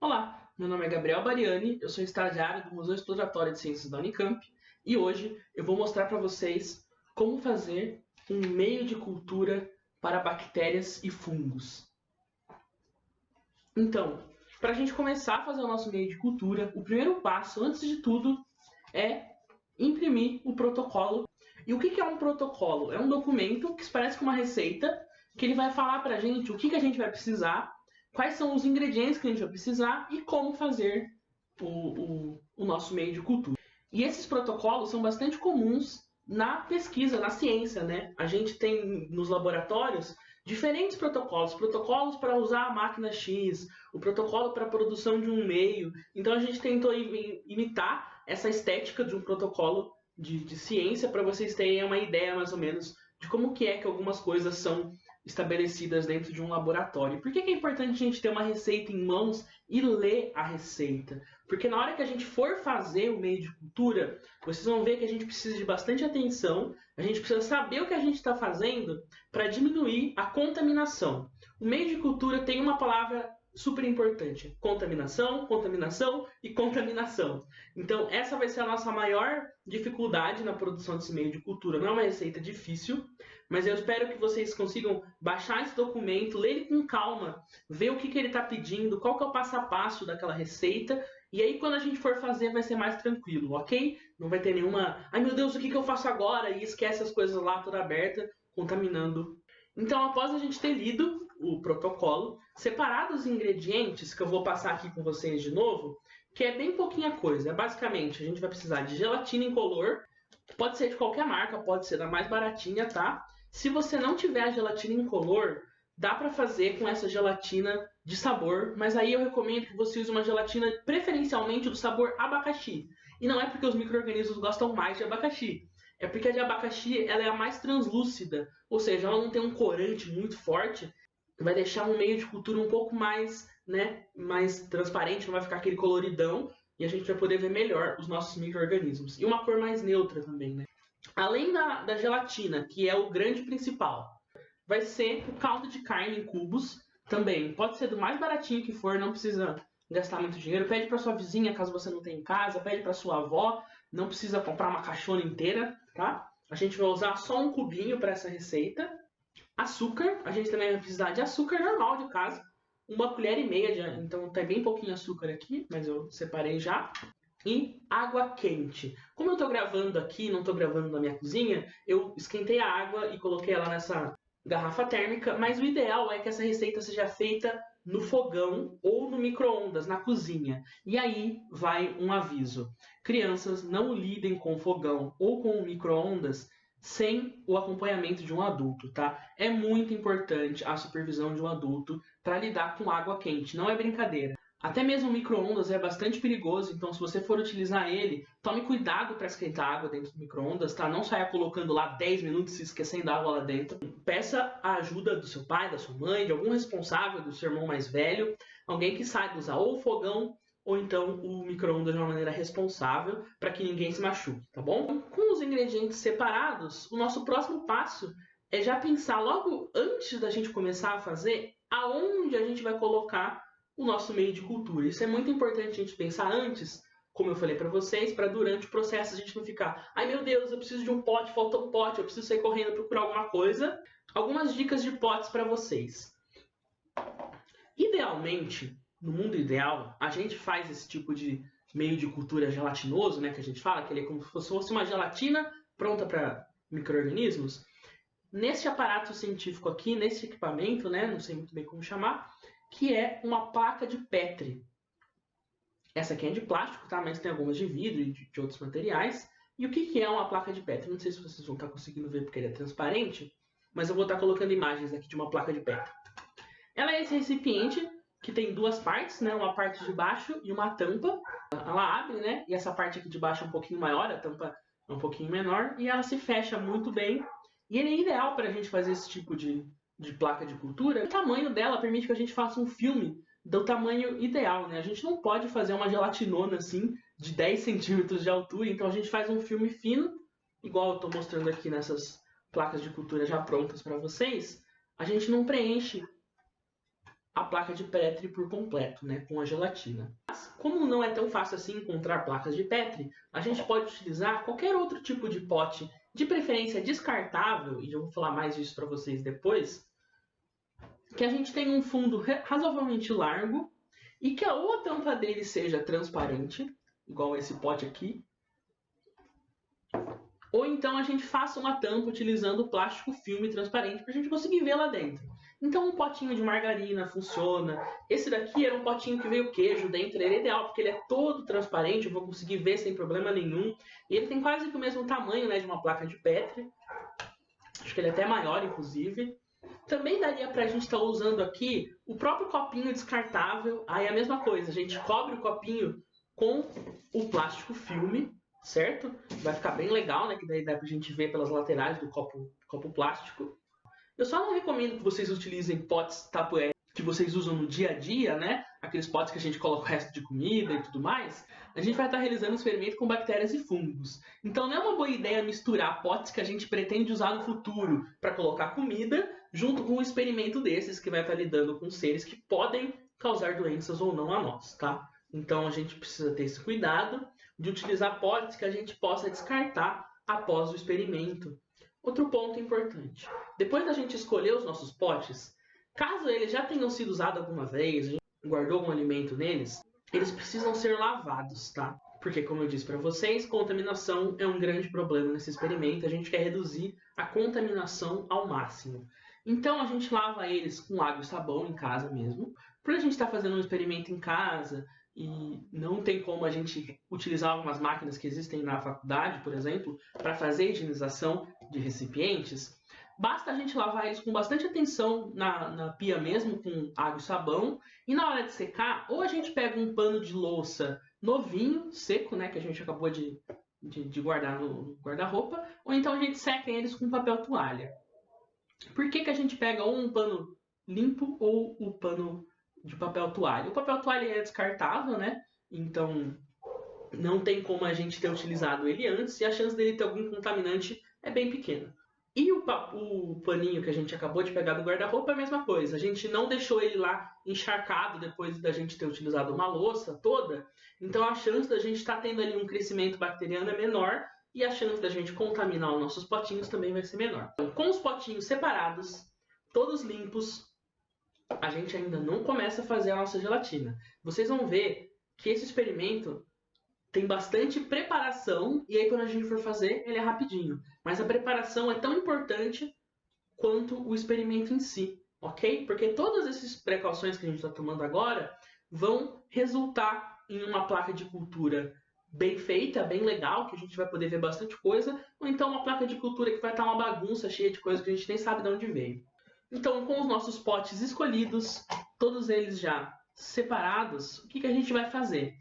Olá, meu nome é Gabriel Bariani, eu sou estagiário do Museu Exploratório de Ciências da Unicamp e hoje eu vou mostrar para vocês como fazer um meio de cultura para bactérias e fungos. Então, para a gente começar a fazer o nosso meio de cultura, o primeiro passo, antes de tudo, é imprimir o protocolo. E o que é um protocolo? É um documento que parece com uma receita, que ele vai falar para a gente o que a gente vai precisar, quais são os ingredientes que a gente vai precisar e como fazer o nosso meio de cultura. E esses protocolos são bastante comuns na pesquisa, na ciência, né? A gente tem nos laboratórios diferentes protocolos, protocolos para usar a máquina X, o protocolo para a produção de um meio. Então a gente tentou imitar essa estética de um protocolo de ciência para vocês terem uma ideia mais ou menos de como que é que algumas coisas são estabelecidas dentro de um laboratório. Por que é importante a gente ter uma receita em mãos e ler a receita? Porque na hora que a gente for fazer o meio de cultura, vocês vão ver que a gente precisa de bastante atenção, a gente precisa saber o que a gente está fazendo para diminuir a contaminação. O meio de cultura tem uma palavra super importante: contaminação, contaminação e contaminação. Então essa vai ser a nossa maior dificuldade na produção desse meio de cultura. Não é uma receita difícil, mas eu espero que vocês consigam baixar esse documento, ler ele com calma, ver o que ele está pedindo, qual que é o passo a passo daquela receita, e aí quando a gente for fazer vai ser mais tranquilo, ok? Não vai ter nenhuma, ai meu Deus, o que eu faço agora? E esquece as coisas lá toda aberta, contaminando. Então, após a gente ter lido o protocolo, separado os ingredientes, que eu vou passar aqui com vocês de novo, que é bem pouquinha coisa. Basicamente, a gente vai precisar de gelatina incolor, pode ser de qualquer marca, pode ser da mais baratinha, tá? Se você não tiver a gelatina incolor, dá para fazer com essa gelatina de sabor, mas aí eu recomendo que você use uma gelatina preferencialmente do sabor abacaxi. E não é porque os micro-organismos gostam mais de abacaxi, é porque a de abacaxi ela é a mais translúcida, ou seja, ela não tem um corante muito forte, que vai deixar um meio de cultura um pouco mais, né, mais transparente, não vai ficar aquele coloridão, e a gente vai poder ver melhor os nossos micro-organismos. E uma cor mais neutra também, né? Além da gelatina, que é o grande principal, vai ser o caldo de carne em cubos também. Pode ser do mais baratinho que for, não precisa gastar muito dinheiro. Pede para sua vizinha, caso você não tenha em casa. Pede para sua avó. Não precisa comprar uma caixona inteira, tá? A gente vai usar só um cubinho para essa receita. Açúcar. A gente também vai precisar de açúcar normal de casa. 1,5 colher de... Então tá bem pouquinho açúcar aqui, mas eu separei já. E água quente. Como eu estou gravando aqui, não estou gravando na minha cozinha, eu esquentei a água e coloquei ela nessa garrafa térmica, mas o ideal é que essa receita seja feita no fogão ou no micro-ondas, na cozinha. E aí vai um aviso: crianças, não lidem com fogão ou com o micro-ondas sem o acompanhamento de um adulto, tá? É muito importante a supervisão de um adulto para lidar com água quente, não é brincadeira. Até mesmo o micro-ondas é bastante perigoso, então se você for utilizar ele, tome cuidado para esquentar a água dentro do micro-ondas, tá? Não saia colocando lá 10 minutos e se esquecendo da água lá dentro. Peça a ajuda do seu pai, da sua mãe, de algum responsável, do seu irmão mais velho, alguém que saiba usar ou o fogão ou então o micro-ondas de uma maneira responsável para que ninguém se machuque, tá bom? Com os ingredientes separados, o nosso próximo passo é já pensar logo antes da gente começar a fazer aonde a gente vai colocar o nosso meio de cultura. Isso é muito importante a gente pensar antes, como eu falei para vocês, para durante o processo a gente não ficar, ai meu Deus, eu preciso de um pote, falta um pote, eu preciso sair correndo procurar alguma coisa. Algumas dicas de potes para vocês. Idealmente, no mundo ideal, a gente faz esse tipo de meio de cultura gelatinoso, né, que a gente fala, que ele é como se fosse uma gelatina pronta para micro-organismos. Nesse aparato científico aqui, nesse equipamento, né, não sei muito bem como chamar, que é uma placa de Petri. Essa aqui é de plástico, tá? Mas tem algumas de vidro e de outros materiais. E o que é uma placa de Petri? Não sei se vocês vão estar conseguindo ver porque ele é transparente, mas eu vou estar colocando imagens aqui de uma placa de Petri. Ela é esse recipiente que tem duas partes, né? Uma parte de baixo e uma tampa. Ela abre, né? E essa parte aqui de baixo é um pouquinho maior, a tampa é um pouquinho menor, e ela se fecha muito bem. E ele é ideal para a gente fazer esse tipo de placa de cultura. O tamanho dela permite que a gente faça um filme do tamanho ideal, né? A gente não pode fazer uma gelatinona assim, de 10 centímetros de altura, então a gente faz um filme fino, igual eu estou mostrando aqui nessas placas de cultura já prontas para vocês. A gente não preenche a placa de Petri por completo, né, com a gelatina. Mas, como não é tão fácil assim encontrar placas de Petri, a gente pode utilizar qualquer outro tipo de pote, de preferência descartável, e eu vou falar mais disso para vocês depois, que a gente tenha um fundo razoavelmente largo e que a tampa dele seja transparente, igual esse pote aqui, ou então a gente faça uma tampa utilizando plástico filme transparente para a gente conseguir ver lá dentro. Então um potinho de margarina funciona. Esse daqui era um potinho que veio queijo dentro, ele é ideal porque ele é todo transparente, eu vou conseguir ver sem problema nenhum. E ele tem quase que o mesmo tamanho, né, de uma placa de Petri. Acho que ele é até maior, inclusive. Também daria para a gente estar usando aqui o próprio copinho descartável. Aí a mesma coisa, a gente cobre o copinho com o plástico filme, certo? Vai ficar bem legal, né? Que daí dá pra gente ver pelas laterais do copo plástico. Eu só não recomendo que vocês utilizem potes Tupperware que vocês usam no dia a dia, né? Aqueles potes que a gente coloca o resto de comida e tudo mais. A gente vai estar realizando um experimento com bactérias e fungos. Então não é uma boa ideia misturar potes que a gente pretende usar no futuro para colocar comida junto com um experimento desses que vai estar lidando com seres que podem causar doenças ou não a nós, tá? Então a gente precisa ter esse cuidado de utilizar potes que a gente possa descartar após o experimento. Outro ponto importante. Depois da gente escolher os nossos potes, caso eles já tenham sido usados alguma vez, a gente guardou algum alimento neles, eles precisam ser lavados, tá? Porque, como eu disse para vocês, contaminação é um grande problema nesse experimento. A gente quer reduzir a contaminação ao máximo. Então, a gente lava eles com água e sabão em casa mesmo. Por a gente estar fazendo um experimento em casa e não tem como a gente utilizar algumas máquinas que existem na faculdade, por exemplo, para fazer higienização de recipientes, basta a gente lavar eles com bastante atenção na pia mesmo, com água e sabão. E na hora de secar, ou a gente pega um pano de louça novinho, seco, né, que a gente acabou de guardar no guarda-roupa, ou então a gente seca eles com papel toalha. Por que a gente pega ou um pano limpo ou o pano de papel toalha? O papel toalha é descartável, né? Então não tem como a gente ter utilizado ele antes e a chance dele ter algum contaminante é bem pequena. E o paninho que a gente acabou de pegar do guarda-roupa é a mesma coisa. A gente não deixou ele lá encharcado depois da gente ter utilizado uma louça toda. Então a chance da gente estar tendo ali um crescimento bacteriano é menor e a chance da gente contaminar os nossos potinhos também vai ser menor. Então, com os potinhos separados, todos limpos, a gente ainda não começa a fazer a nossa gelatina. Vocês vão ver que esse experimento tem bastante preparação, e aí quando a gente for fazer, ele é rapidinho. Mas a preparação é tão importante quanto o experimento em si, ok? Porque todas essas precauções que a gente está tomando agora vão resultar em uma placa de cultura bem feita, bem legal, que a gente vai poder ver bastante coisa, ou então uma placa de cultura que vai estar uma bagunça cheia de coisas que a gente nem sabe de onde veio. Então, com os nossos potes escolhidos, todos eles já separados, o que a gente vai fazer?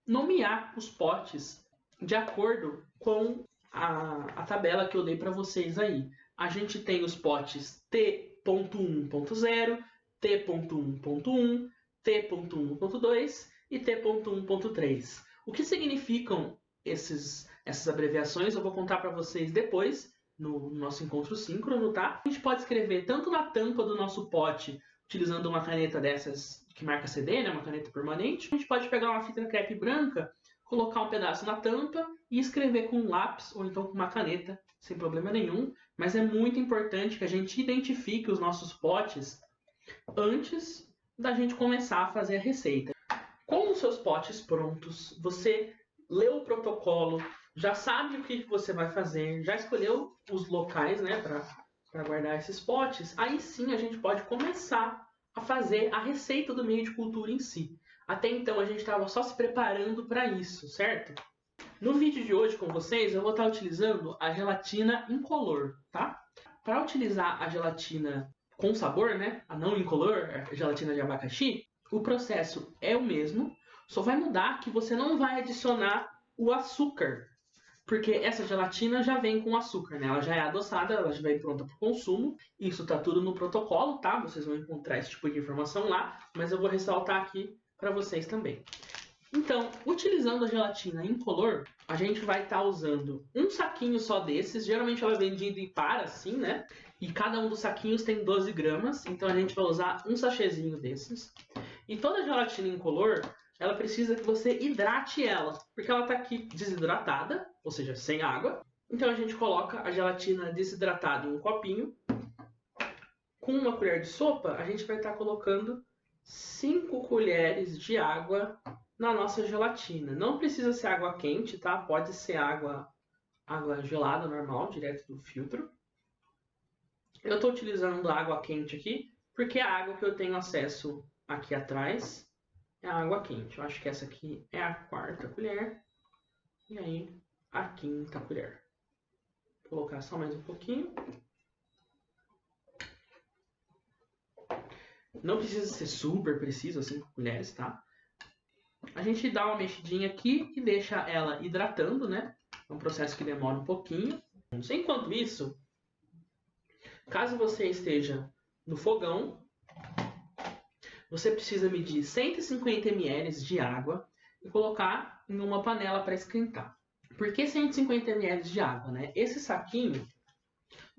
Nomear os potes de acordo com a tabela que eu dei para vocês aí. A gente tem os potes T.1.0, T.1.1, T.1.2 e T.1.3. O que significam essas abreviações eu vou contar para vocês depois no nosso encontro síncrono, tá? A gente pode escrever tanto na tampa do nosso pote utilizando uma caneta dessas que marca CD, né, uma caneta permanente. A gente pode pegar uma fita crepe branca, colocar um pedaço na tampa e escrever com um lápis ou então com uma caneta, sem problema nenhum. Mas é muito importante que a gente identifique os nossos potes antes da gente começar a fazer a receita. Com os seus potes prontos, você leu o protocolo, já sabe o que você vai fazer, já escolheu os locais, né, para guardar esses potes, aí sim a gente pode começar a fazer a receita do meio de cultura em si. Até então a gente estava só se preparando para isso, certo? No vídeo de hoje com vocês eu vou estar utilizando a gelatina incolor, tá? Para utilizar a gelatina com sabor, né, a não incolor, a gelatina de abacaxi, o processo é o mesmo, só vai mudar que você não vai adicionar o açúcar, porque essa gelatina já vem com açúcar, né? Ela já é adoçada, ela já vem pronta para o consumo. Isso tá tudo no protocolo, tá? Vocês vão encontrar esse tipo de informação lá, mas eu vou ressaltar aqui para vocês também. Então, utilizando a gelatina incolor, a gente vai estar usando um saquinho só desses. Geralmente ela é vendida em par, assim, né? E cada um dos saquinhos tem 12 gramas. Então a gente vai usar um sachêzinho desses. E toda gelatina incolor, ela precisa que você hidrate ela. Porque ela está aqui desidratada, ou seja, sem água. Então a gente coloca a gelatina desidratada em um copinho. Com uma colher de sopa, a gente vai estar colocando 5 colheres de água na nossa gelatina. Não precisa ser água quente, tá? Pode ser água gelada normal, direto do filtro. Eu estou utilizando água quente aqui, porque a água que eu tenho acesso aqui atrás é a água quente. Eu acho que essa aqui é a 4ª colher. E aí, a 5ª colher. Vou colocar só mais um pouquinho. Não precisa ser super preciso, 5 colheres, tá? A gente dá uma mexidinha aqui e deixa ela hidratando, né? É um processo que demora um pouquinho. Enquanto isso, caso você esteja no fogão, você precisa medir 150 ml de água e colocar em uma panela para esquentar. Por que 150 ml de água, né? Esse saquinho,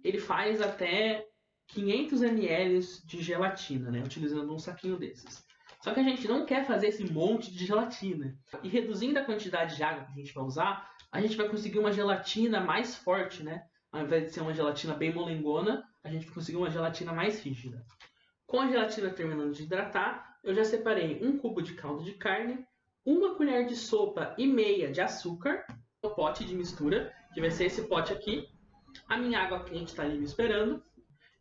ele faz até 500 ml de gelatina, né? Utilizando um saquinho desses. Só que a gente não quer fazer esse monte de gelatina. E reduzindo a quantidade de água que a gente vai usar, a gente vai conseguir uma gelatina mais forte, né? Ao invés de ser uma gelatina bem molengona, a gente vai conseguir uma gelatina mais rígida. Com a gelatina terminando de hidratar, eu já separei um cubo de caldo de carne, 1 colher de sopa e meia de açúcar, o pote de mistura, que vai ser esse pote aqui. A minha água quente está ali me esperando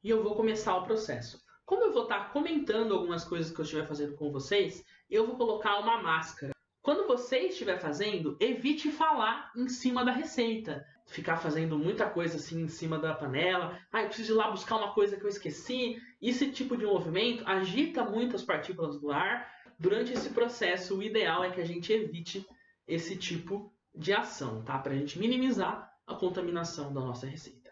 e eu vou começar o processo. Como eu vou estar comentando algumas coisas que eu estiver fazendo com vocês, eu vou colocar uma máscara. Quando você estiver fazendo, evite falar em cima da receita. Ficar fazendo muita coisa assim em cima da panela. Eu preciso ir lá buscar uma coisa que eu esqueci. Esse tipo de movimento agita muito as partículas do ar. Durante esse processo, o ideal é que a gente evite esse tipo de ação, tá? Para a gente minimizar a contaminação da nossa receita.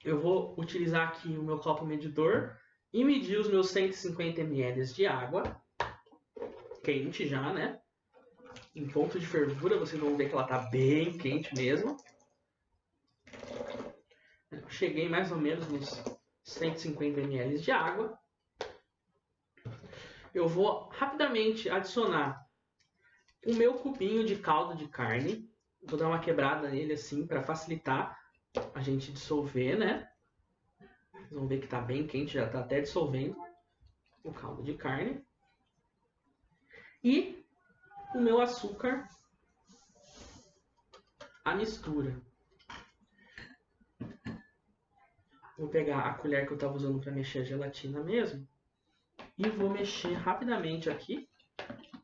Eu vou utilizar aqui o meu copo medidor e medir os meus 150 ml de água. Quente já, né? Em ponto de fervura, vocês vão ver que ela está bem quente mesmo. Eu cheguei mais ou menos nos 150 ml de água. Eu vou rapidamente adicionar o meu cubinho de caldo de carne. Vou dar uma quebrada nele assim para facilitar a gente dissolver, né? Vocês vão ver que está bem quente, já está até dissolvendo o caldo de carne. E o meu açúcar, a mistura. Vou pegar a colher que eu estava usando para mexer a gelatina mesmo e vou mexer rapidamente aqui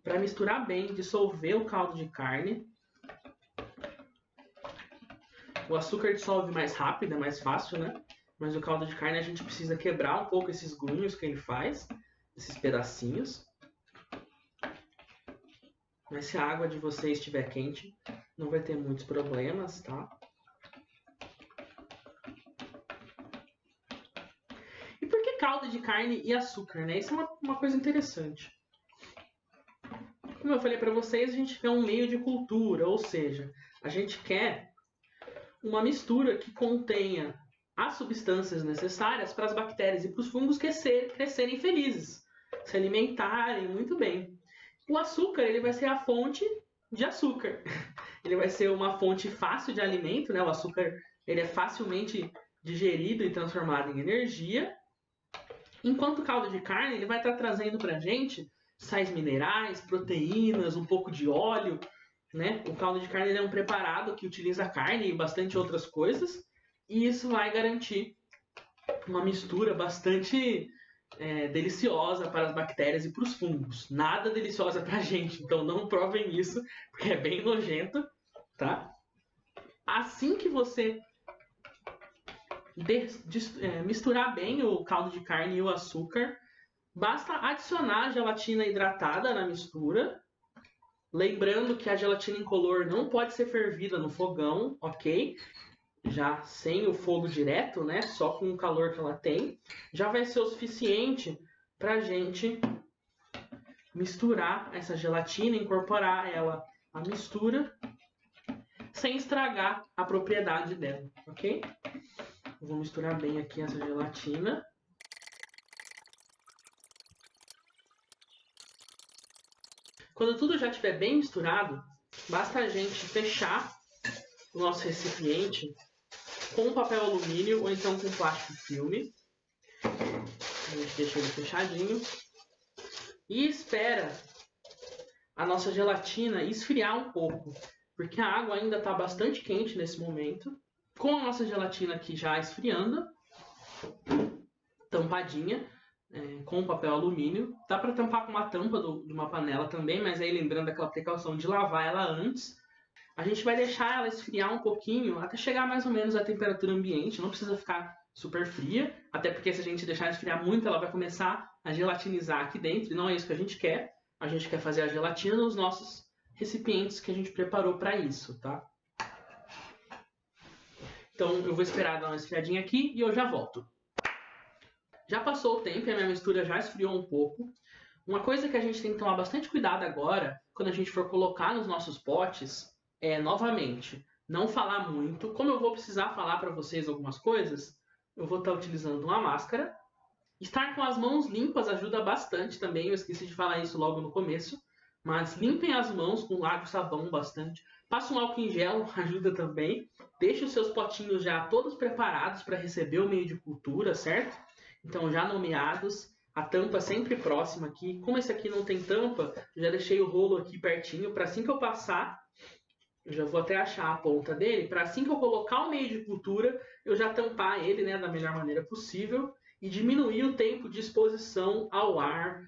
para misturar bem, dissolver o caldo de carne. O açúcar dissolve mais rápido, é mais fácil, né? Mas o caldo de carne a gente precisa quebrar um pouco esses grunhos que ele faz, esses pedacinhos. Mas se a água de vocês estiver quente, não vai ter muitos problemas, tá? E por que caldo de carne e açúcar, né? Isso é uma coisa interessante. Como eu falei para vocês, a gente quer um meio de cultura, ou seja, a gente quer uma mistura que contenha as substâncias necessárias para as bactérias e para os fungos crescerem felizes, se alimentarem muito bem. O açúcar, ele vai ser a fonte de açúcar. Ele vai ser uma fonte fácil de alimento, né? O açúcar, ele é facilmente digerido e transformado em energia. Enquanto o caldo de carne, ele vai estar trazendo para a gente sais minerais, proteínas, um pouco de óleo, né? O caldo de carne ele é um preparado que utiliza carne e bastante outras coisas. E isso vai garantir uma mistura bastante deliciosa para as bactérias e para os fungos. Nada deliciosa para a gente, então não provem isso, porque é bem nojento, tá? Assim que você misturar bem o caldo de carne e o açúcar, basta adicionar a gelatina hidratada na mistura. Lembrando que a gelatina incolor não pode ser fervida no fogão, ok? Já sem o fogo direto, né? Só com o calor que ela tem, já vai ser o suficiente para a gente misturar essa gelatina, incorporar ela à mistura, sem estragar a propriedade dela, ok? Vou misturar bem aqui essa gelatina. Quando tudo já estiver bem misturado, basta a gente fechar o nosso recipiente com papel alumínio ou então com plástico filme. A gente deixa ele fechadinho e espera a nossa gelatina esfriar um pouco, porque a água ainda está bastante quente nesse momento. Com a nossa gelatina aqui já esfriando, tampadinha, com papel alumínio. Dá para tampar com uma tampa de uma panela também, mas aí lembrando aquela precaução de lavar ela antes. A gente vai deixar ela esfriar um pouquinho até chegar mais ou menos à temperatura ambiente. Não precisa ficar super fria, até porque se a gente deixar esfriar muito, ela vai começar a gelatinizar aqui dentro, e não é isso que a gente quer. A gente quer fazer a gelatina nos nossos recipientes que a gente preparou para isso, tá? Então eu vou esperar dar uma esfriadinha aqui e eu já volto. Já passou o tempo e a minha mistura já esfriou um pouco. Uma coisa que a gente tem que tomar bastante cuidado agora, quando a gente for colocar nos nossos potes, é, novamente, não falar muito. Como eu vou precisar falar para vocês algumas coisas, eu vou estar utilizando uma máscara. Estar com as mãos limpas ajuda bastante também, eu esqueci de falar isso logo no começo. Mas limpem as mãos com água e sabão bastante. Passa um álcool em gel, ajuda também. Deixe os seus potinhos já todos preparados para receber o meio de cultura, certo? Então já nomeados, a tampa sempre próxima aqui. Como esse aqui não tem tampa, já deixei o rolo aqui pertinho para assim que eu passar, eu já vou até achar a ponta dele, para assim que eu colocar o meio de cultura, eu já tampar ele, né, da melhor maneira possível e diminuir o tempo de exposição ao ar.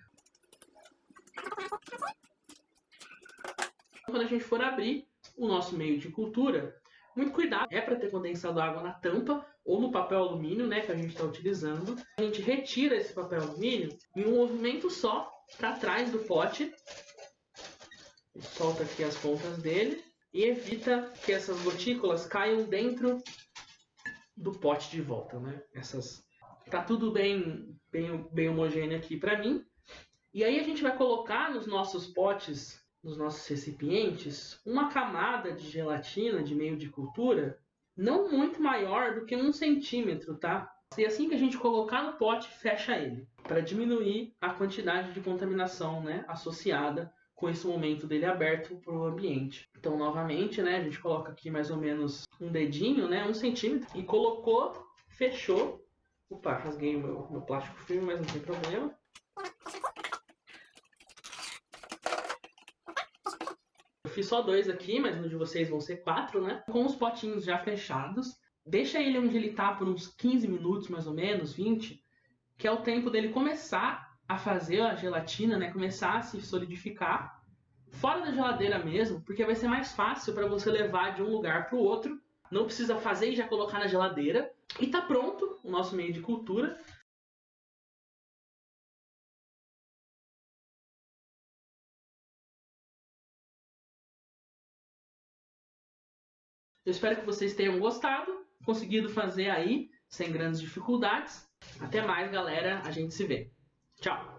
Quando a gente for abrir o nosso meio de cultura, muito cuidado, é para ter condensado água na tampa ou no papel alumínio, né, que a gente está utilizando. A gente retira esse papel alumínio em um movimento só para trás do pote, solta aqui as pontas dele e evita que essas gotículas caiam dentro do pote de volta, né? Tá tudo bem homogêneo aqui para mim. E aí a gente vai colocar nos nossos potes, nos nossos recipientes, uma camada de gelatina de meio de cultura não muito maior do que 1 centímetro, tá? E assim que a gente colocar no pote, fecha ele, para diminuir a quantidade de contaminação, né, associada com esse momento dele aberto para o ambiente. Então, novamente, né, a gente coloca aqui mais ou menos um dedinho, né, 1 centímetro, e colocou, fechou. Opa, rasguei o meu plástico filme, mas não tem problema. Eu fiz só 2 aqui, mas no de vocês vão ser 4, né? Com os potinhos já fechados. Deixa ele onde ele tá por uns 15 minutos, mais ou menos, 20, que é o tempo dele começar a fazer a gelatina, né? Começar a se solidificar fora da geladeira mesmo, porque vai ser mais fácil para você levar de um lugar para o outro. Não precisa fazer e já colocar na geladeira. E tá pronto o nosso meio de cultura. Eu espero que vocês tenham gostado, conseguido fazer aí sem grandes dificuldades. Até mais, galera. A gente se vê. Tchau!